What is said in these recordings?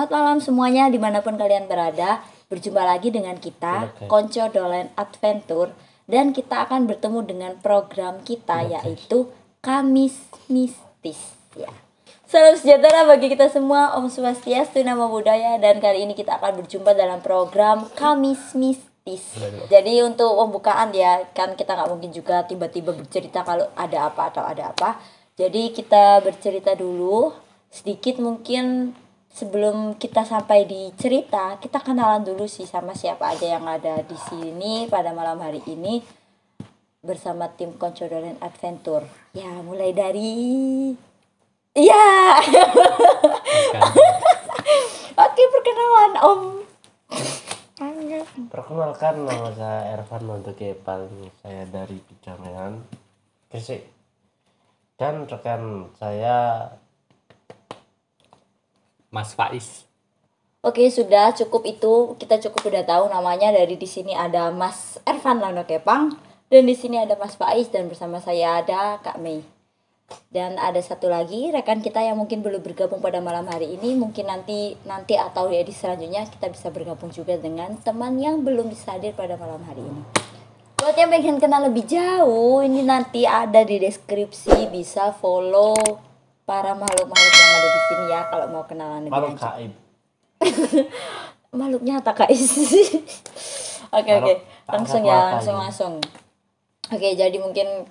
Selamat malam semuanya dimanapun kalian berada. Berjumpa lagi dengan kita Konco Dolen Adventure. Dan kita akan bertemu dengan program kita yaitu Kamis Mistis ya. Salam sejahtera bagi kita semua. Om Swastiastu, Namo Buddhaya. Dan kali ini kita akan berjumpa dalam program Kamis Mistis. Jadi untuk pembukaan ya, kan kita nggak mungkin juga tiba-tiba bercerita kalau ada apa atau ada apa. Jadi kita bercerita dulu sedikit mungkin. Sebelum kita sampai di cerita, kita kenalan dulu sih sama siapa aja yang ada di sini pada malam hari ini bersama tim Konco Dolen Adventure. Ya, mulai dari Oke, perkenalan Om. Perkenalkan, nama saya Ervan untuk Kepal. Saya dari Pijangan Gresik. Dan rekan saya Mas Faiz. Oke, sudah cukup itu. Kita cukup udah tahu namanya. Dari di sini ada Mas Ervan Lano Kepang dan di sini ada Mas Faiz dan bersama saya ada Kak Mei. Dan ada satu lagi rekan kita yang mungkin belum bergabung pada malam hari ini. Mungkin nanti atau di edisi selanjutnya kita bisa bergabung juga dengan teman yang belum bisa hadir pada malam hari ini. Buat yang pengen kenal lebih jauh, ini nanti ada di deskripsi, bisa follow para makhluk-makhluk yang ada di sini ya kalau mau kenalan lebih makhluk lanjut. gaib. Makhluk nyata guys. Oke. Langsung. Oke, jadi mungkin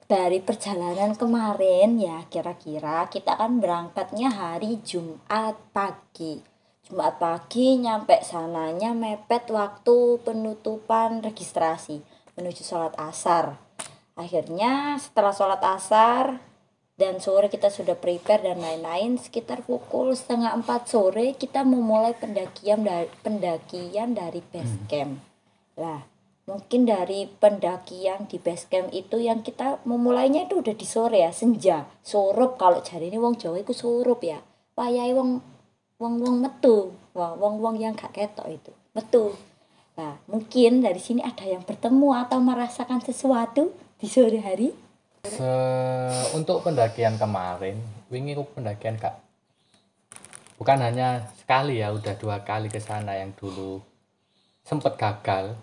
dari perjalanan kemarin ya, kira-kira kita kan berangkatnya hari Jumat pagi. Nyampe sananya mepet waktu penutupan registrasi menuju sholat asar. Akhirnya setelah sholat asar dan sore kita sudah prepare dan lain-lain, sekitar pukul 3:30 sore kita memulai pendakian dari base camp. Lah, mungkin dari pendakian di base camp itu yang kita memulainya itu udah di sore ya, senja, surup. Kalau jari ini wong Jawa itu surup ya. Wayahe wong metu, wong yang gak ketok itu metu. Nah, mungkin dari sini ada yang bertemu atau merasakan sesuatu di sore hari. Untuk pendakian kemarin, wingi pendakian bukan hanya sekali ya, udah 2 kali ke sana. Yang dulu sempat gagal,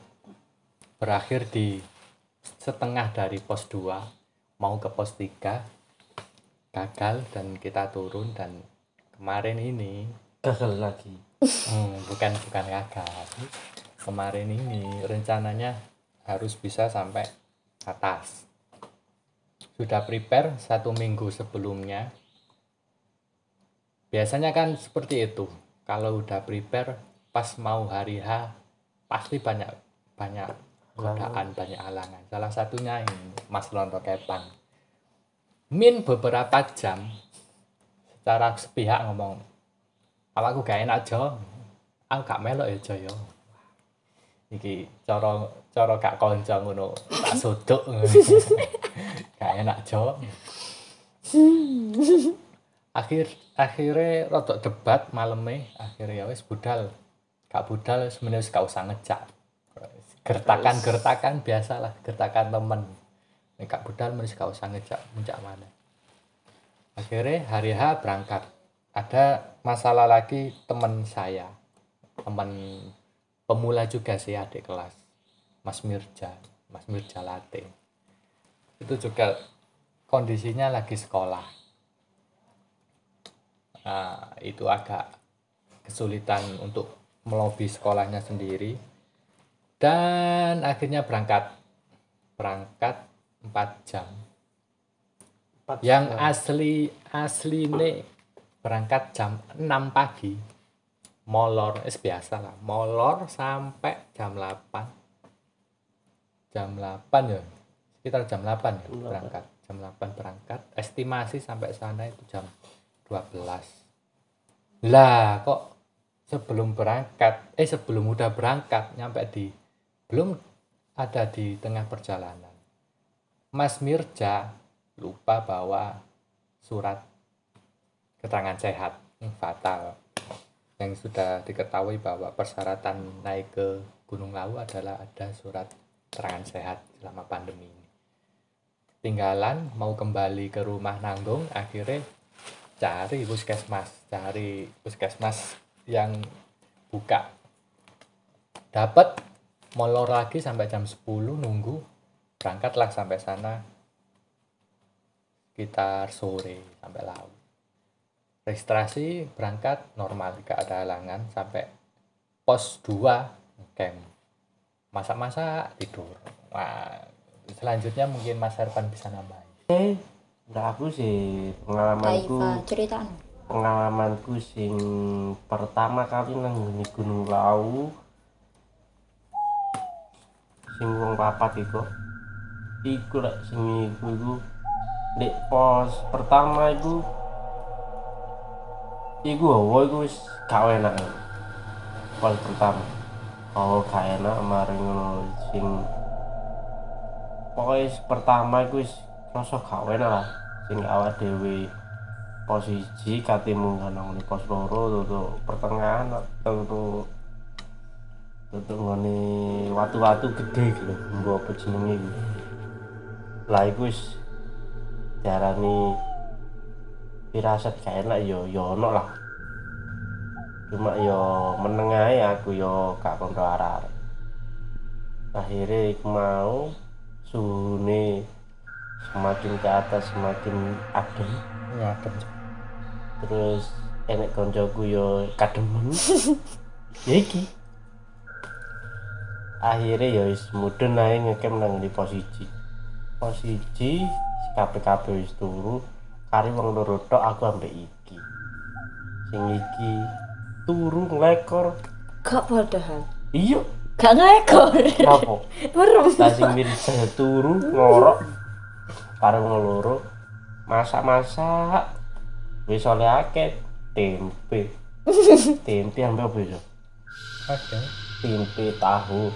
berakhir di setengah dari pos 2 mau ke pos 3, gagal dan kita turun. Dan kemarin ini Gagal lagi. bukan gagal. Kemarin ini rencananya harus bisa sampai atas. Sudah prepare 1 minggu sebelumnya. Biasanya kan seperti itu. Kalau udah prepare pas mau hari H pasti banyak godaan, banyak halangan. Salah satunya ini Mas Lonto Kepang. Beberapa jam secara sepihak ngomong, awakku gak enak jo, aku gak melok ya jo yo. Iki cara gak konco ngono, tak sodok. Gak enak jo. Akhirnya rodok debat malamnya, akhirnya ya wis budal. Gak budal sebenarnya gak usah ngejak. Gertakan biasalah, gertakan temen. Nek gak budal mesti gak usah ngejak muncak mana. Akhirnya hari H berangkat. Ada masalah lagi teman saya. Teman pemula juga sih, adik kelas. Mas Mirja Latte. Itu juga kondisinya lagi sekolah. Nah, itu agak kesulitan untuk melobi sekolahnya sendiri. Dan akhirnya berangkat 4 jam. Yang asli nih berangkat jam 6 pagi. Molor, biasa lah. Molor sampai jam 8. Jam 8 ya. Sekitar jam 8 ya berangkat. Jam 8 berangkat. Estimasi sampai sana itu jam 12. Lah kok sebelum udah berangkat belum ada di tengah perjalanan. Mas Mirja lupa bawa surat keterangan sehat fatal. Yang sudah diketahui bahwa persyaratan naik ke Gunung Lawu adalah ada surat keterangan sehat selama pandemi ini. Tinggalan mau kembali ke rumah nanggung, akhirnya cari puskesmas yang buka. Dapat molor lagi sampai jam 10 nunggu, berangkatlah sampai sana sekitar sore sampai laut. Registrasi berangkat normal, tidak ada halangan sampai pos 2 camp. Masak-masak tidur. Wah, selanjutnya mungkin Mas Hervan bisa nambahin. Nah, aku sih Taifa cerita pengalamanku sing pertama kali nang Gunung Lawu sing wong papat iku lek sing iku dek pos pertama iku wis gak enak. Pos pertama gak enak mari ngono sing pokoknya pertama iku wis rasa gak enak lah sing awak dhewe pos 1 kate munggah nang pos 2 tutuk pertengahan tutuk ngene watu-watu gede gitu lho apa jenenge iki. Lah iku wis diarani firasat gak enak ya ono lah. Cuma ya meneng ae aku ya gak kondo arek. Akhirnya iku mau suhune semakin ke atas semakin adem. Terus enek koncoku yo kademen. Ya iki. Akhirnya ya wis mudhun ae ngecamp nang di pos 1. Pos 1 kabeh wis turu, kari wong loro tok aku ambek iki. Sing iki turu nglekor. gak padahal Iya, gak ngelekor apa? merem. Lah sing mirip turu ngorok karo wong loro. Masak-masak wis oleh akeh tempe ambek apa iso? Oke. Tempe tahu,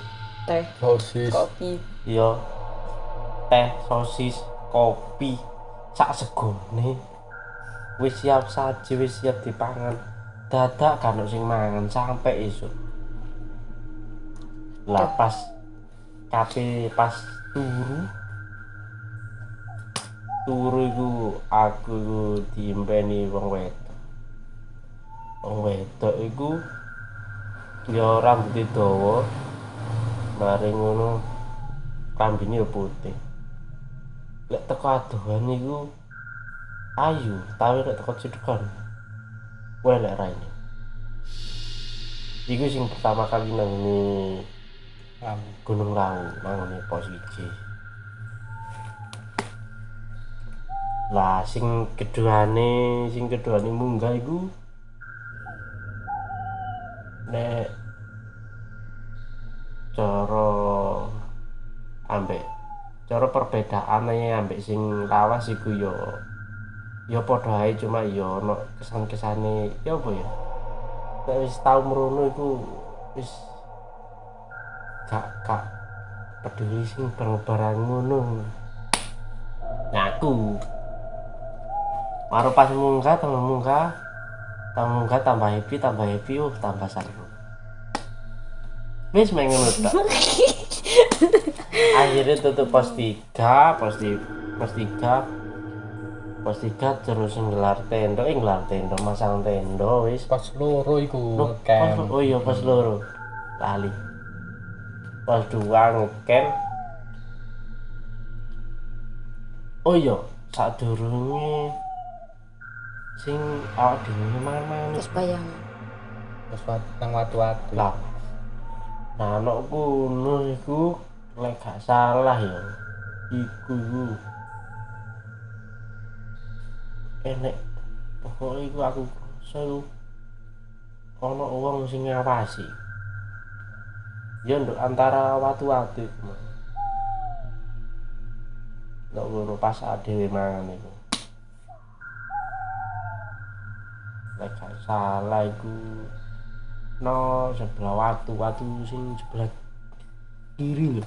Teh Sosis. kopi iya teh, sosis, kopi, sak segone. Wis siap saji, wis siap dipangan. Dadak kan sing mangan sampai esuk. Lah pas turu iku aku iku diimpeni wong wedok. Wong wedok iku ya rambute dawa, mari ngono klambine putih. Lek teko adohan iku ayu, tapi lek teko cedekan welek raine. Iku sing pertama kali nang Gunung Lawu, nang pos 1. Lah sing keduane munggah iku nek cara perbedaane ambek sing lawas iku ya padha ae, cuma ya ono kesan-kesane ya apa ya. Nek wis tau mrono iku wis gak peduli sing barang ngono. Ngaku baru pas munggah tambah happy tambah seru. Wis main ngono tok. Akhirnya tutup pos 3 terus nggelar tenda masang tenda wis Pos loro iku ngecamp. Oh iya pos loro lali. Pos 2 ngecamp. Oh iya sadurunge sing awak dhewe mana terus bayangan terus nang watu-watu. lah. Nah ana kono iku lek gak salah ya iku enek pokoknya iku aku rasa iku ana wong sing ngawasi ya nduk antara watu-watu iku nduk ngono pas dhewe mangan iku. Lek gak salah iku no sebelah watu sing sebelah kiri lho.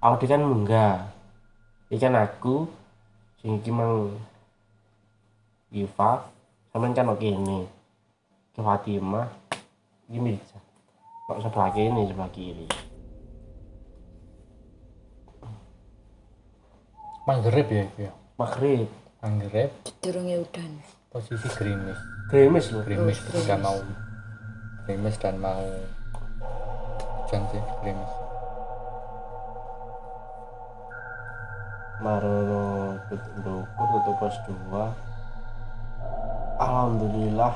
Aku kan munggah. Iki kan aku sing iki mang Iva sampean kan oke ini. Ke Fatimah iki Mirza. Kok sebelah kiri. Maghrib ya. Maghrib Anggere durunge udan. posisi gerimis. Gerimis lho. Gerimis gerimis. udah mau gerimis dan mau hujan sih gerimis. Marono ndukur tutup pos 2. Alhamdulillah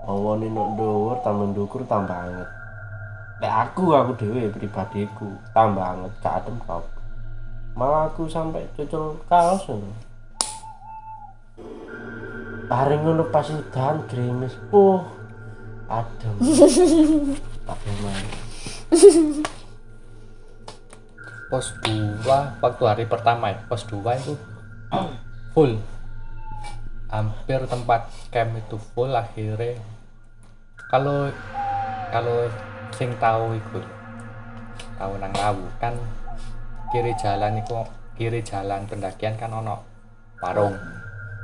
awane nek dhuwur tambah ndukur tambah anget. Nek aku dhewe pribadiku tambah anget gak adem kok. Malah aku sampai cucul kaos lho. Bareng ngono pas udan gerimis. Adem. Tapi mah Pos 2 waktu hari pertama ya, pos 2 itu full, hampir tempat camp itu full. Akhirnya kalau sing tahu itu tahu nang Lawu kan kiri jalan pendakian kan ono warung,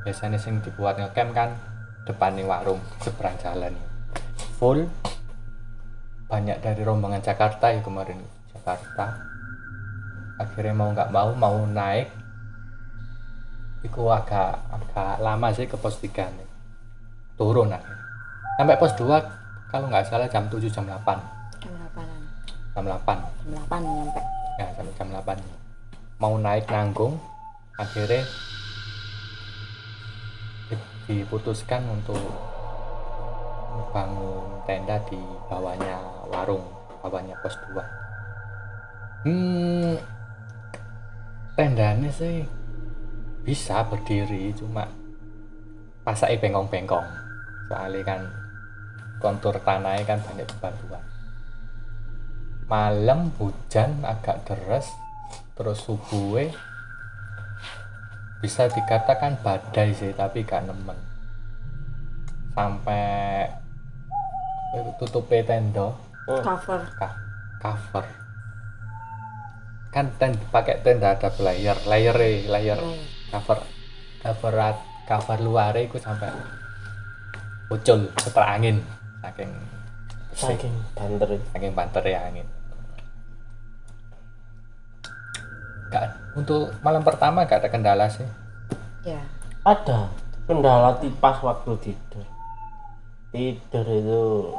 biasanya sing dibuat ngecamp kan depan nih warung seberang jalan full. Banyak dari rombongan Jakarta ya kemarin, Jakarta. Akhirnya mau nggak mau naik itu agak lama sih ke pos 3 nih. Turun akhirnya sampai pos 2 kalau nggak salah jam 7 jam 8 Jam 8 nyampe. ya, sampai jam 8 mau naik nanggung. Akhirnya diputuskan untuk bangun tenda di bawahnya warung, bawahnya pos 2. Tendanya sih bisa berdiri, cuma pasai bengkong-bengkong soalnya kan kontur tanahnya kan banyak bebatuan. Malam hujan agak deres, terus subuhnya bisa dikatakan badai sih, tapi gak nemen sampai tutupnya tenda Cover. cover kan pakai tenda ada layer cover luar itu sampai ucul setelah angin saking banter ya angin. Untuk malam pertama gak ada kendala sih. Ya. ada kendala tipas waktu tidur itu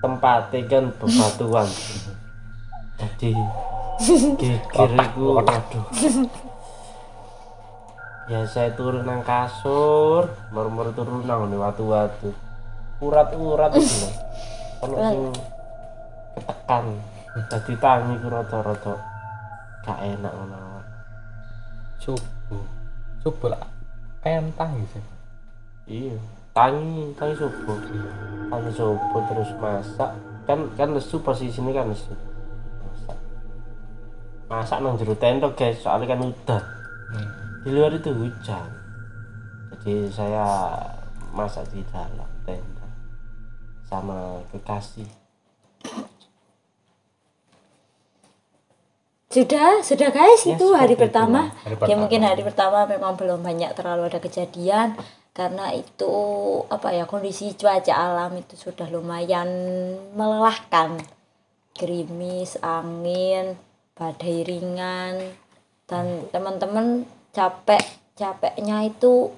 tempatnya kan bebatuan. Jadi geger itu aduh. Ya saya turun nang kasur, murmur turun nang watu-watu. Urat-urat itu lho. Ono sing ketekan. Dadi tangi ku rada-rada gak enak ngono. Subuh lah entang gitu. Iya, tangi subuh. Tangi subuh terus masak. Kan lesu posisinya kan lesu. Masak nang jero tenda guys, soalnya kan udah di luar itu hujan, jadi saya masak di dalam tenda sama kekasih. Sudah guys, Ya, itu hari seperti pertama. Hari Ya pertama. mungkin hari pertama memang belum banyak terlalu ada kejadian karena itu kondisi cuaca alam itu sudah lumayan melelahkan. Gerimis, angin, badai ringan, dan teman-teman capeknya itu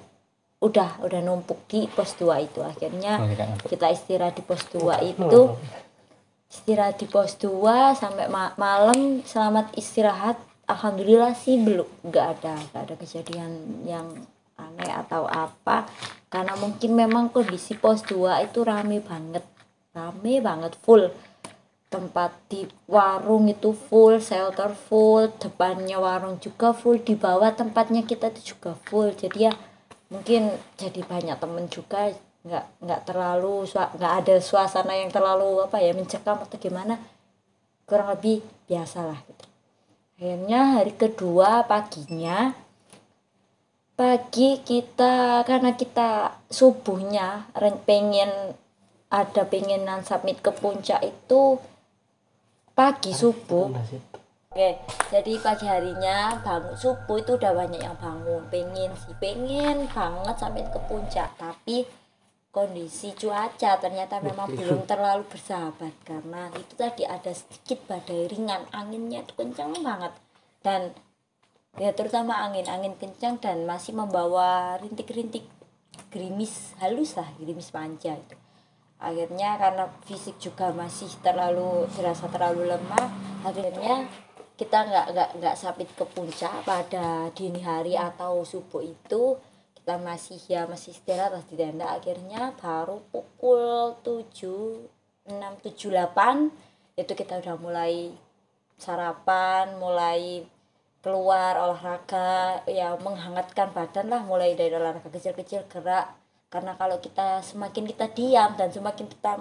udah numpuk di pos 2 itu. Akhirnya kita istirahat di pos 2 itu. Istirahat di pos 2 sampai malam. Selamat istirahat. Alhamdulillah sih nggak ada kejadian yang aneh atau apa, karena mungkin memang kondisi pos 2 itu rame banget full. Tempat di warung itu full, shelter full, depannya warung juga full, di bawah tempatnya kita itu juga full. Jadi ya mungkin jadi banyak temen juga, nggak ada suasana yang terlalu mencekam atau gimana, kurang lebih biasa lah gitu. Akhirnya hari kedua pagi kita, karena kita subuhnya pengen submit ke puncak itu pagi subuh. Oke, jadi pagi harinya bangun subuh itu udah banyak yang bangun, pengen banget sampai ke puncak, tapi kondisi cuaca ternyata memang belum terlalu bersahabat, karena itu tadi ada sedikit badai ringan, anginnya itu kencang banget, dan ya terutama angin kencang dan masih membawa rintik-rintik gerimis halus lah, gerimis panca itu. Akhirnya karena fisik juga masih terasa terlalu lemah, akhirnya kita nggak sampai ke puncak pada dini hari atau subuh itu. Kita masih istirahat di tenda. Akhirnya baru pukul 7, 6, 7, 8 itu kita udah mulai sarapan, mulai keluar olahraga, ya menghangatkan badan lah, mulai dari olahraga kecil-kecil gerak. Karena kalau semakin kita diam dan semakin kita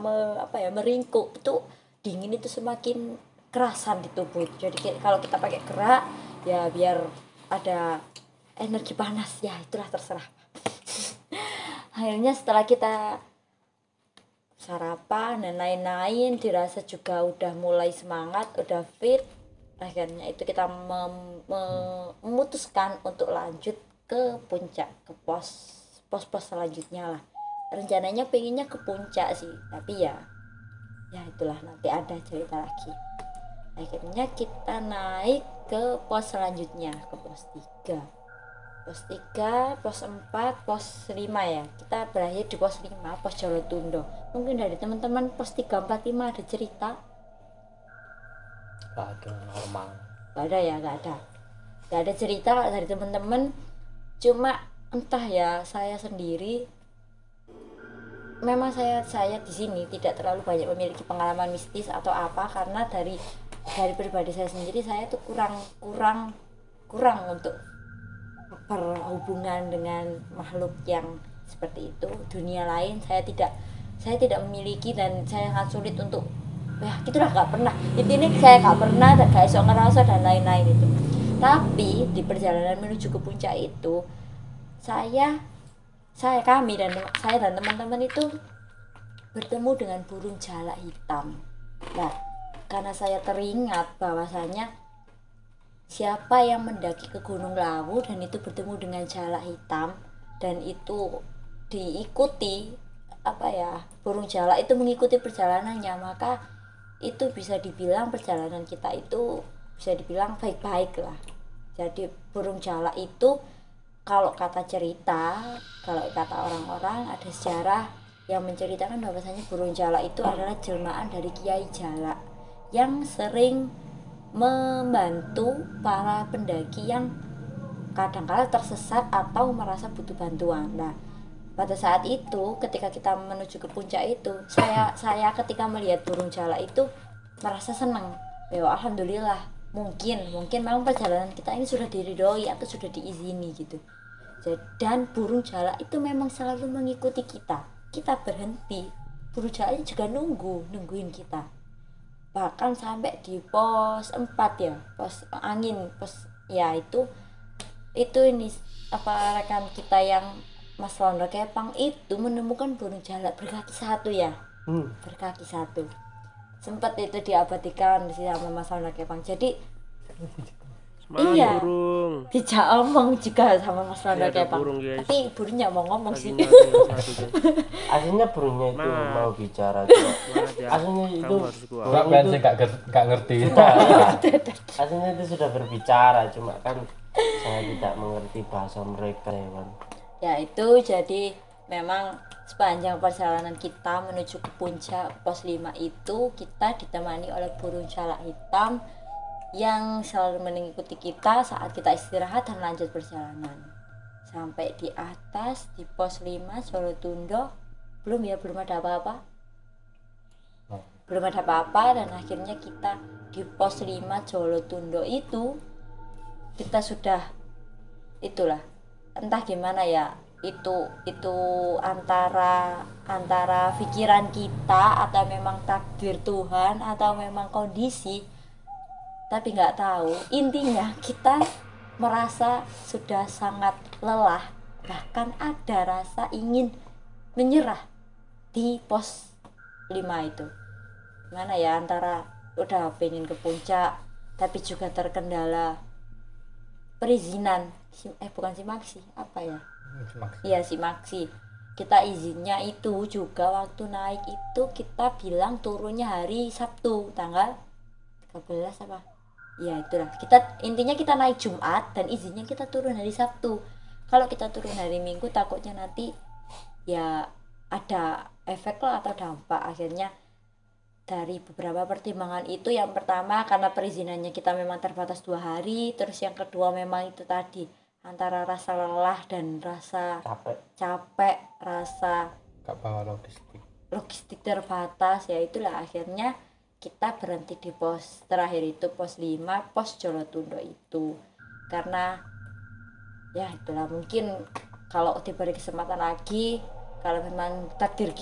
meringkuk itu dingin itu semakin kerasan di tubuh. Jadi kalau kita pakai gerak ya biar ada energi panas, ya itulah terserah. Akhirnya setelah kita sarapan dan lain-lain dirasa juga udah mulai semangat, udah fit, akhirnya itu kita memutuskan untuk lanjut ke puncak, ke pos selanjutnya lah. Rencananya pengennya ke puncak sih, tapi ya itulah, nanti ada cerita lagi. Akhirnya kita naik ke pos selanjutnya, ke pos 3, pos 4, pos 5 ya. Kita berakhir di pos 5, pos Jolotundo. Mungkin dari teman-teman pos 3, 4, 5 ada cerita? Gak ada, normal. Gak ada ya, gak ada cerita dari teman-teman. Cuma entah ya, saya sendiri memang saya di sini tidak terlalu banyak memiliki pengalaman mistis atau apa, karena dari pribadi saya sendiri, saya tuh kurang untuk berhubungan dengan makhluk yang seperti itu, dunia lain. Saya tidak memiliki, dan saya sangat sulit untuk gitulah, nggak pernah. Intinya saya nggak pernah dan nggak iso ngerasa dan lain-lain itu. Tapi di perjalanan menuju ke puncak itu, kami dan teman-teman itu bertemu dengan burung jalak hitam. Nah, karena saya teringat bahwasanya siapa yang mendaki ke Gunung Lawu dan itu bertemu dengan jalak hitam, dan itu diikuti burung jalak itu mengikuti perjalanannya, maka itu bisa dibilang perjalanan kita itu bisa dibilang baik-baik lah. Jadi burung jalak itu, kalau kata orang-orang, ada sejarah yang menceritakan bahwasanya burung jalak itu adalah jelmaan dari Kiai Jalak yang sering membantu para pendaki yang kadang-kala tersesat atau merasa butuh bantuan. Nah, pada saat itu ketika kita menuju ke puncak itu, saya ketika melihat burung jalak itu merasa senang. Ya alhamdulillah, mungkin memang perjalanan kita ini sudah diridhoi atau sudah diizini gitu. Dan burung jalak itu memang selalu mengikuti kita berhenti, burung jalaknya juga nungguin kita. Bahkan sampai di pos 4 ya, pos angin, ya itu ini rekan kita yang Mas Londo Kepang itu menemukan burung jalak berkaki satu ya. Berkaki satu. Sempat itu diabadikan sama Mas Londo Kepang. Jadi burung. Dijak omong juga sama Mas Londo Kepang. Tapi burungnya mau ngomong sih. Aslinya burungnya itu mau bicara. Aslinya itu burung itu gak ngerti. Aslinya itu sudah berbicara, cuma kan saya tidak mengerti bahasa mereka, hewan. Ya itu, jadi memang sepanjang perjalanan kita menuju ke puncak pos 5 itu kita ditemani oleh burung jalak hitam yang selalu mengikuti kita saat kita istirahat dan lanjut perjalanan. Sampai di atas di pos 5 Jolotundo belum ada apa-apa. Belum ada apa-apa, dan akhirnya kita di pos 5 Jolotundo itu kita sudah entah gimana ya, itu antara pikiran kita atau memang takdir Tuhan atau memang kondisi, tapi nggak tahu. Intinya kita merasa sudah sangat lelah, bahkan ada rasa ingin menyerah di pos 5 itu. Gimana ya, antara udah pengen ke puncak tapi juga terkendala perizinan bukan Simaksi, apa ya? Iya, Simaksi. Kita izinnya itu juga waktu naik itu kita bilang turunnya hari Sabtu tanggal 13 apa? Ya itulah, kita intinya kita naik Jumat dan izinnya kita turun hari Sabtu. Kalau kita turun hari Minggu takutnya nanti ya ada efek lah atau dampak. Akhirnya dari beberapa pertimbangan itu, yang pertama karena perizinannya kita memang terbatas 2 hari, terus yang kedua memang itu tadi antara rasa lelah dan rasa capek, rasa Gak bawa logistik terbatas, ya itulah akhirnya kita berhenti di pos terakhir itu, pos 5, pos Jolotundo itu. Karena ya itulah, mungkin kalau diberi kesempatan lagi, kalau memang takdir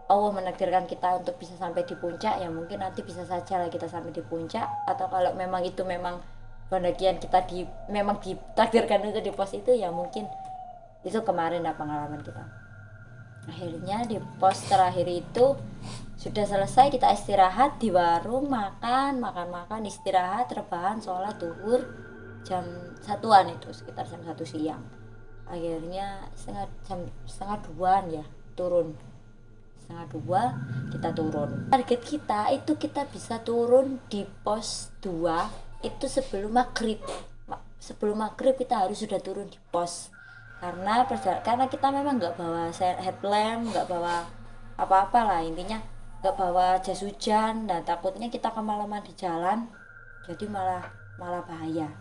Allah menakdirkan kita untuk bisa sampai di puncak, ya mungkin nanti bisa saja lah kita sampai di puncak. Atau kalau memang itu memang pendakian kita memang ditakdirkan itu di pos itu, ya mungkin itu kemarin lah pengalaman kita. Akhirnya di pos terakhir itu sudah selesai, kita istirahat di warung, makan istirahat, rebahan, sholat duhur jam 1-an itu, sekitar jam 1 siang. Akhirnya setengah 2-an ya turun, setengah 2 kita turun. Target kita itu kita bisa turun di pos 2 itu sebelum maghrib kita harus sudah turun di pos. Karena kita memang nggak bawa headlamp, nggak bawa apa-apa lah, intinya nggak bawa jas hujan, dan takutnya kita kemalaman di jalan, jadi malah bahaya.